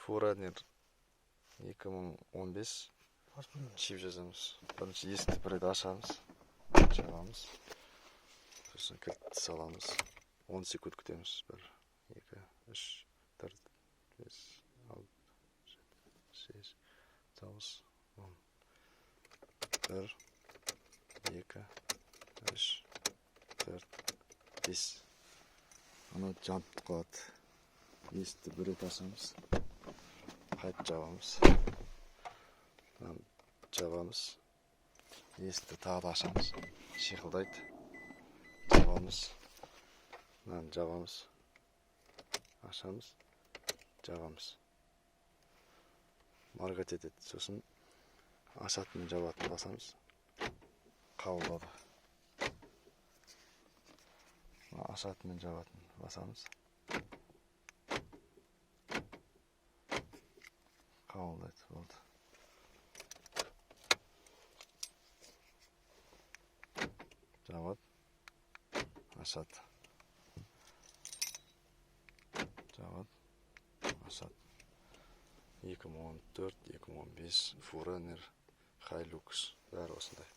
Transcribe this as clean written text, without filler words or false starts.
Фуранер 2015 чип жазамыз. Бірінші есікті бір рет ашамыз, жабамыз. Сосын кілтті саламыз. 10 секунд күтеміз. 1, 2, 3, 4, 5, 6, 7, 8, 9, 10. 1, 2, 3, 4, 5. Ана жантып қалады. Есікті бір рет ашамыз. Қайт жабамыз. Жабамыз. Есікті тағы да ашамыз. Шиқылдайды. Жабамыз. Жабамыз. Ашамыз. Жабамыз. Маргат етеді. Сосын ашатын жабатын басамыз. Қабылдады. Ашатын мен жабатын басамыз. Қабылдайды. Болды. Жабады. Ашады. Жабады. Ашады. 2014-2015 Фуранер Хайлюкс. Бәрі осындай.